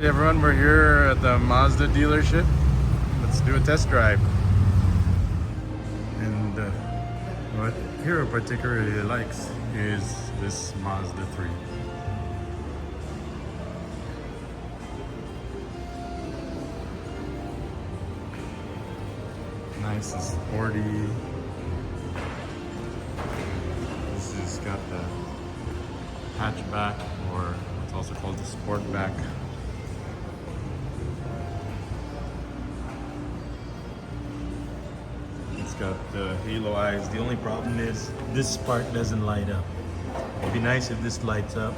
Hey everyone, we're here at the Mazda dealership. Let's do a test drive. And what Hero particularly likes is this Mazda 3. Nice and sporty. This has got the hatchback, or it's also called the Sportback. It's got the halo eyes. The only problem is this part doesn't light up. It'd be nice if this lights up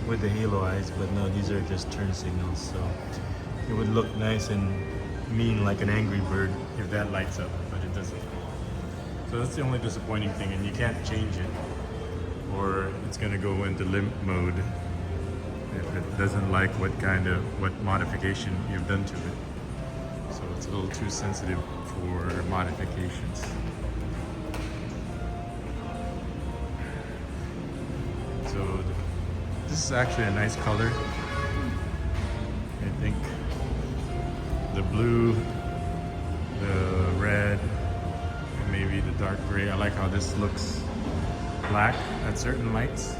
with the halo eyes, but no, these are just turn signals. So it would look nice and mean like an Angry Bird if that lights up, but it doesn't. So that's the only disappointing thing, and you can't change it, or it's gonna go into limp mode if it doesn't like what modification you've done to it. So it's a little too sensitive for modifications. So this is actually a nice color. I think the blue, the red, and maybe the dark gray. I like how this looks black at certain lights.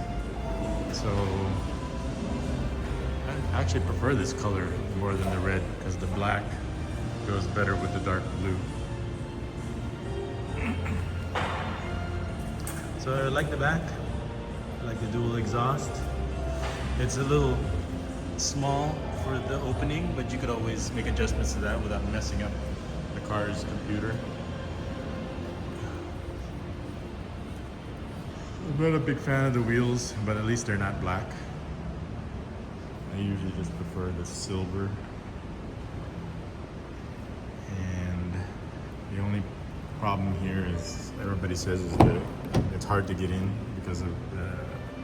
So I actually prefer this color more than the red, because the black goes better with the dark blue. So I like the back. I like the dual exhaust. It's a little small for the opening, but you could always make adjustments to that without messing up the car's computer. I'm not a big fan of the wheels, but at least they're not black. I usually just prefer the silver. And the only problem here is, everybody says, is that it's hard to get in because of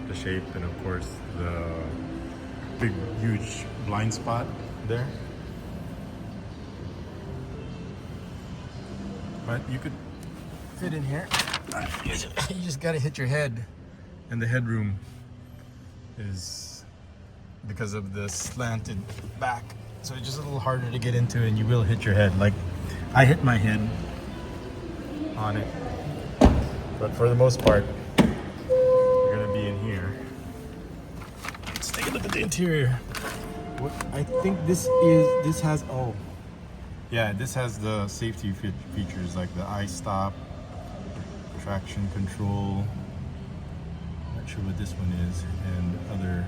the shape, and of course the big huge blind spot there. But you could fit in here. You just gotta hit your head, and the headroom is because of the slanted back, so it's just a little harder to get into, and you will hit your head. Like, I hit my head on it, but for the most part you're gonna be in here. Let's take a look at the interior. What I think this has, oh yeah, this has the safety features like the iStop, traction control, not sure what this one is, and other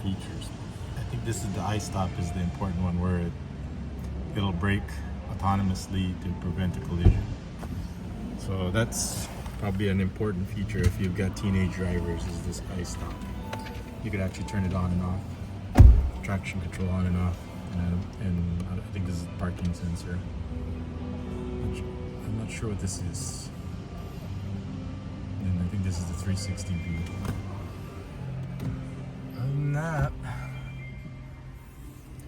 features. I think this is the iStop is the important one, where it'll brake autonomously to prevent a collision. So that's probably an important feature if you've got teenage drivers, is this iStop. You can actually turn it on and off, traction control on and off, and I think this is a parking sensor. I'm not sure what this is. And I think this is the 360 view. Other than that,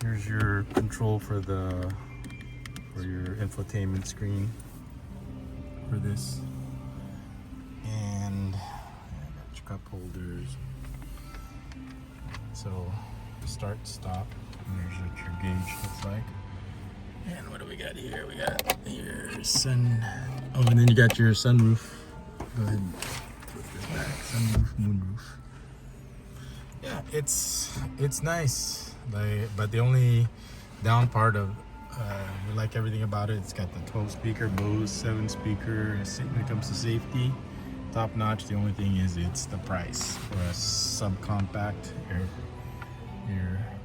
here's your control for your infotainment screen for this, and your cup holders. So start, stop, and there's what your gauge looks like. And what do we got here? We got your sun. Oh, and then you got your sunroof. Go ahead and flip this back. Sunroof, moonroof. Yeah, it's nice. But the only down part of we like everything about it. It's got the 12 speaker Bose 7 speaker. When it comes to safety, top notch. The only thing is it's the price. For a subcompact,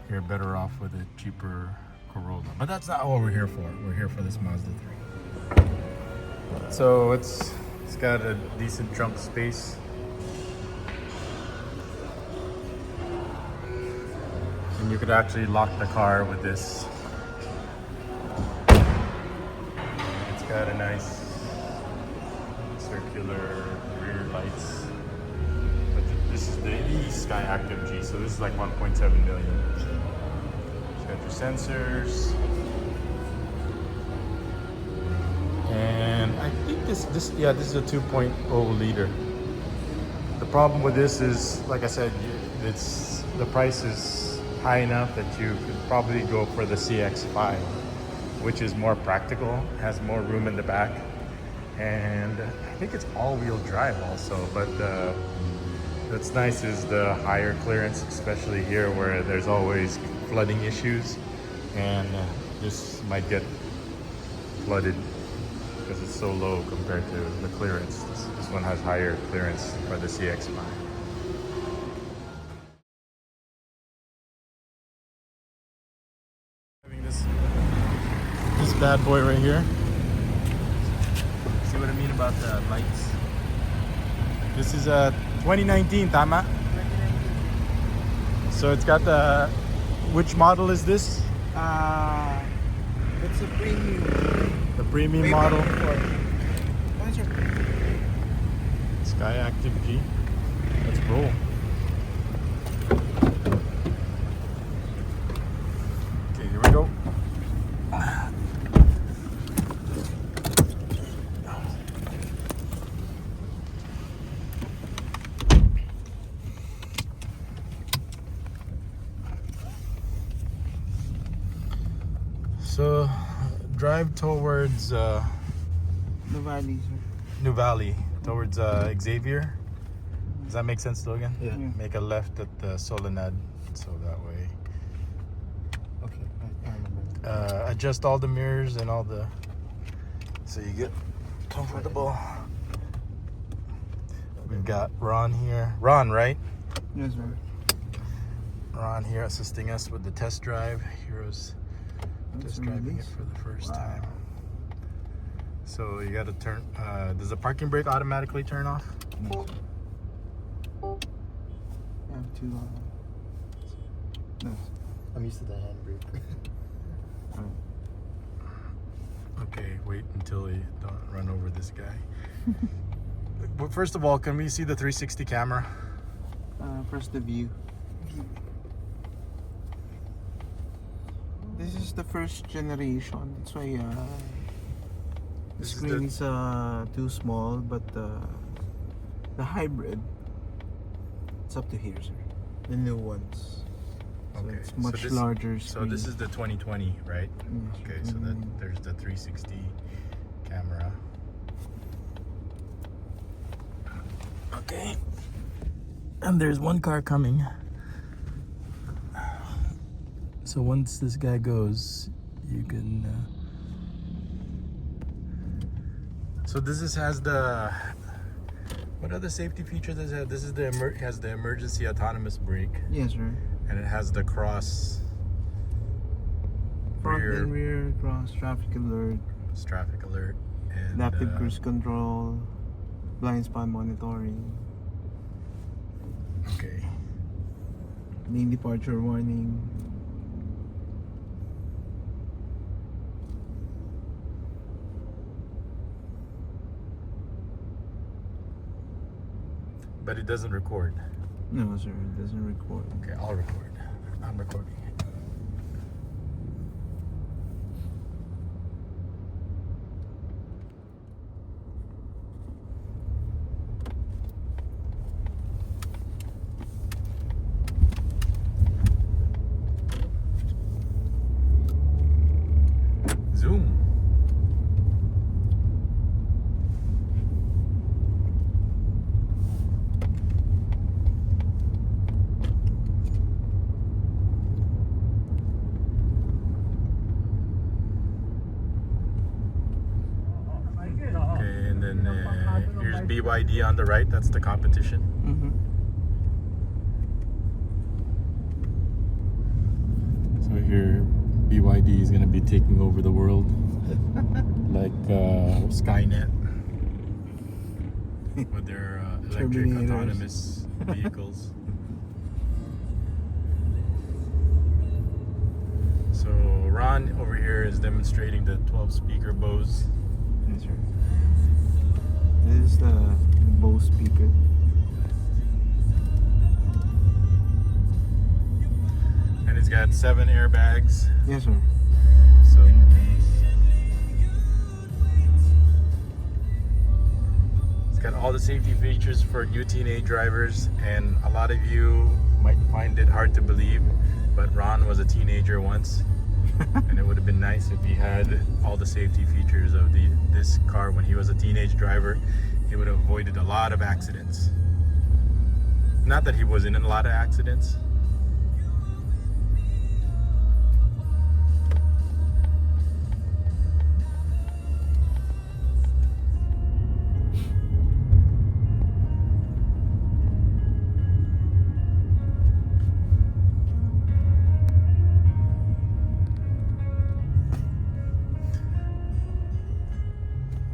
you're better off with a cheaper Corolla. But that's not what we're here for. We're here for this Mazda 3. So it's got a decent trunk space. And you could actually lock the car with this. It's got a nice circular rear lights. But this is the Sky Active G, so this is like 1.7 million. It's got your sensors. And I think this is a 2.0 liter. The problem with this is, like I said, the price is high enough that you could probably go for the CX-5, which is more practical, has more room in the back, and I think it's all-wheel drive also. But what's nice is the higher clearance, especially here where there's always flooding issues, and this might get flooded because it's so low compared to the clearance. This one has higher clearance for the CX-5. This bad boy right here. See what I mean about the lights? This is a 2019, tama? 2019. So it's got the, which model is this? It's a premium. The premium model. Sky Active G. Let's roll. Okay, here we go. So, drive towards New Valley, towards Xavier. Does that make sense though again? Yeah. Make a left at the Soledad, so that way. Okay, I remember. Adjust all the mirrors and all the, so you get comfortable. We've got Ron here. Ron, right? Yes, sir. Ron here assisting us with the test drive. Heroes just driving it for the first time. So you got to turn. Does the parking brake automatically turn off? No. I have two on. No. I'm used to the handbrake. Okay, wait until you don't run over this guy. But first of all, can we see the 360 camera? Press the view. This is the first generation. That's why the screen is too small, but the hybrid, it's up to here, sir. The new ones. So Okay, it's much larger screen. So this is the 2020, right? Yes, Okay, so that there's the 360 camera. Okay. And there's one car coming. So once this guy goes, you can. So this has the. What other safety features does it have? This is the has the emergency autonomous brake. Yes, sir. And it has the cross. Front and rear, cross, traffic alert. Traffic alert. And, Adaptive cruise control, blind spot monitoring. Okay. Lane departure warning. But it doesn't record. No, sir, it doesn't record. Okay, I'll record. I'm recording. Zoom. Here's BYD on the right. That's the competition. So here, BYD is going to be taking over the world, like Skynet, with their electric autonomous vehicles. So Ron over here is demonstrating the 12-speaker Bose. Yes, sir. This is the Bose speaker. And it's got 7 airbags. Yes, sir. So it's got all the safety features for new teenage drivers, and a lot of you might find it hard to believe but Ron was a teenager once, and it would have been nice if he had all the safety features of this car when he was a teenage driver. He would have avoided a lot of accidents. Not that he wasn't in a lot of accidents.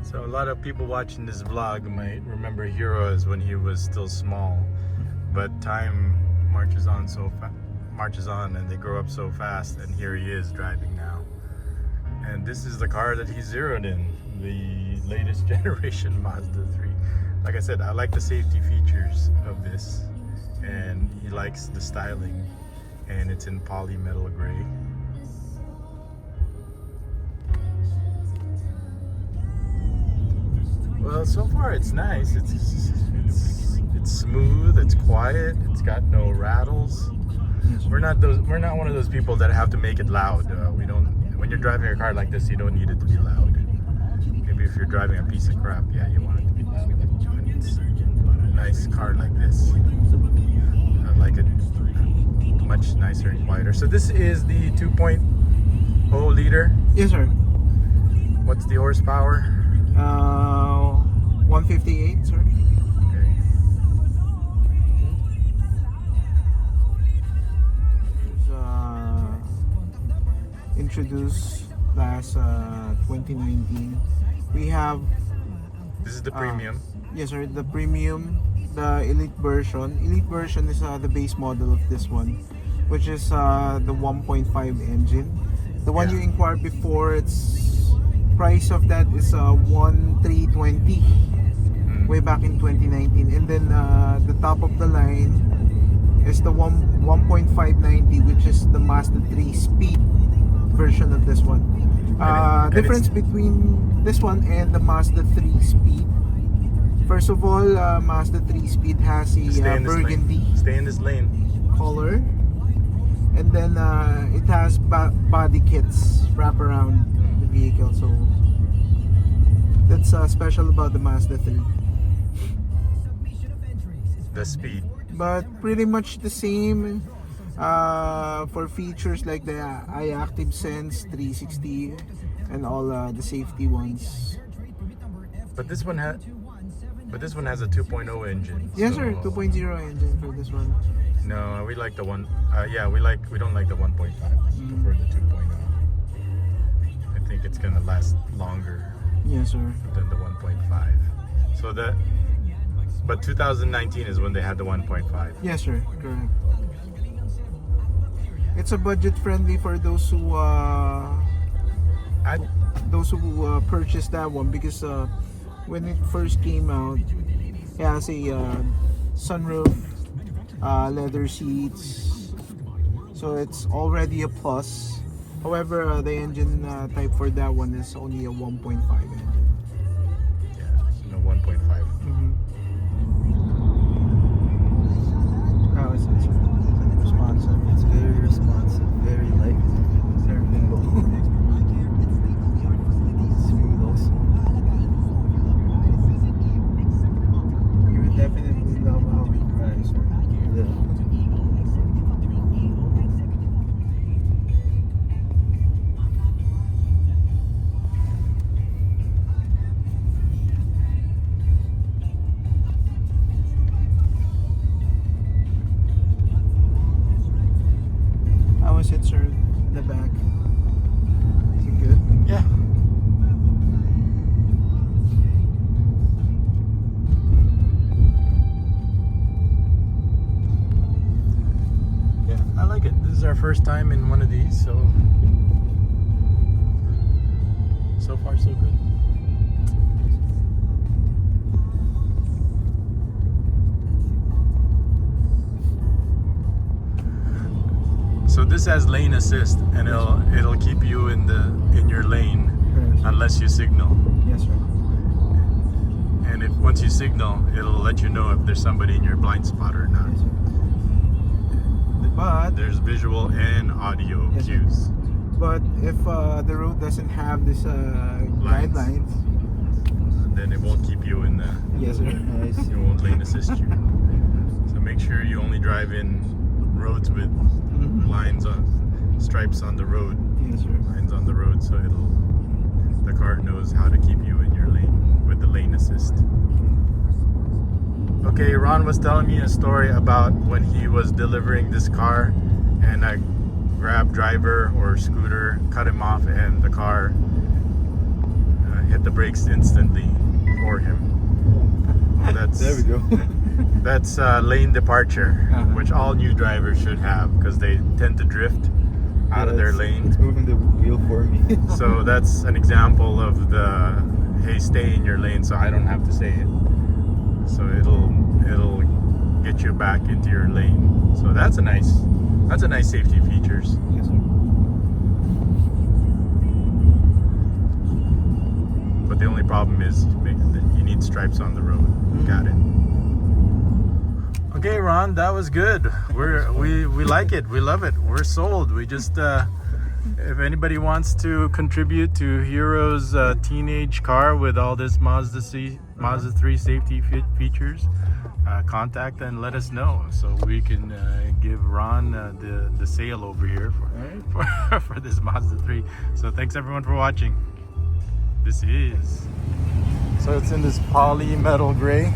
So a lot of people watching this vlog might remember Hero as when he was still small, but time marches on and they grow up so fast, and here he is driving now. And this is the car that he zeroed in, the latest generation Mazda 3. Like I said, I like the safety features of this, and he likes the styling, and it's in polymetal gray. Well, so far it's nice. It's smooth. It's quiet. It's got no rattles. We're not one of those people that have to make it loud. We don't. When you're driving a car like this, you don't need it to be loud. Maybe if you're driving a piece of crap, yeah, you want it to be loud. But when it's a nice car like this, I like it much nicer and quieter. So this is the 2.0 liter. Yes, sir. What's the horsepower? 158, sir. Okay. Introduced last 2019. We have. This is the premium. Yes, sir. The premium, the elite version. Elite version is the base model of this one, which is the 1.5 engine. The one Yeah. you inquired before, its price of that is 1,320 way back in 2019, and then the top of the line is the 1.590, which is the Mazda 3 Speed version of this one. Difference between this one and the Mazda 3 Speed. First of all, Mazda 3 Speed has a burgundy Stay in this lane. color, and then it has body kits wrap around the vehicle, so that's special about the Mazda 3. The Speed. But pretty much the same for features like the iActive Sense 360 and all the safety ones. But this one has a 2.0 engine. Yes, so- sir. 2.0 engine for this one. No, we like the one. We don't like the 1.5. We prefer the 2.0. I think it's gonna last longer Yes, sir. than the 1.5. So that. But 2019 is when they had the 1.5. Yes, sir. Correct. It's a budget friendly for those who purchased that one, because when it first came out, it has a sunroof, leather seats, so it's already a plus. However, the engine type for that one is only a 1.5 engine. Yeah, no 1.5. How is it, sir? Responsive. It's very responsive, very light, very nimble. Smooth also. You would definitely love how it drives, sir. Yeah. How is it, sir? In the back. Is it good? Yeah. Yeah, I like it. This is our first time in one of these, so far so good. So this has lane assist, and it'll keep you in your lane unless you signal. Yes, sir. And if once you signal, it'll let you know if there's somebody in your blind spot or not. Yes, sir. But There's visual and audio Yes, sir. cues. but if the road doesn't have this guidelines, Then it won't keep you in the. yes sir. Nice. It won't lane assist you. So make sure you only drive in roads with Mhm. lines on stripes on the road. Yes sir. Lines on the road, so the car knows how to keep you in your lane with the lane assist. Okay, Ron was telling me a story about when he was delivering this car and a Grab driver or scooter cut him off and the car hit the brakes instantly for him. That's There we go. That's lane departure, Uh-huh. which all new drivers should have because they tend to drift out of their lane. It's moving the wheel for me. So that's an example of the hey, stay in your lane, so I don't have to say it. So it'll get you back into your lane. So that's a nice safety features. Yes sir. But the only problem is you need stripes on the road. Got it. Okay, Ron, that was good. We like it. We love it. We're sold. We just if anybody wants to contribute to Hero's teenage car with all this Mazda 3 safety features, contact and let us know so we can give Ron the sale over here for this Mazda 3. So thanks everyone for watching. This is so it's in this poly metal gray.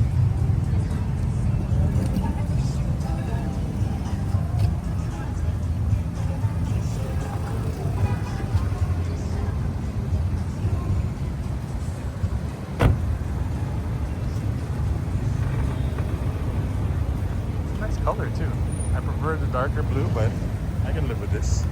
Nice color too. I prefer the darker blue, but I can live with this.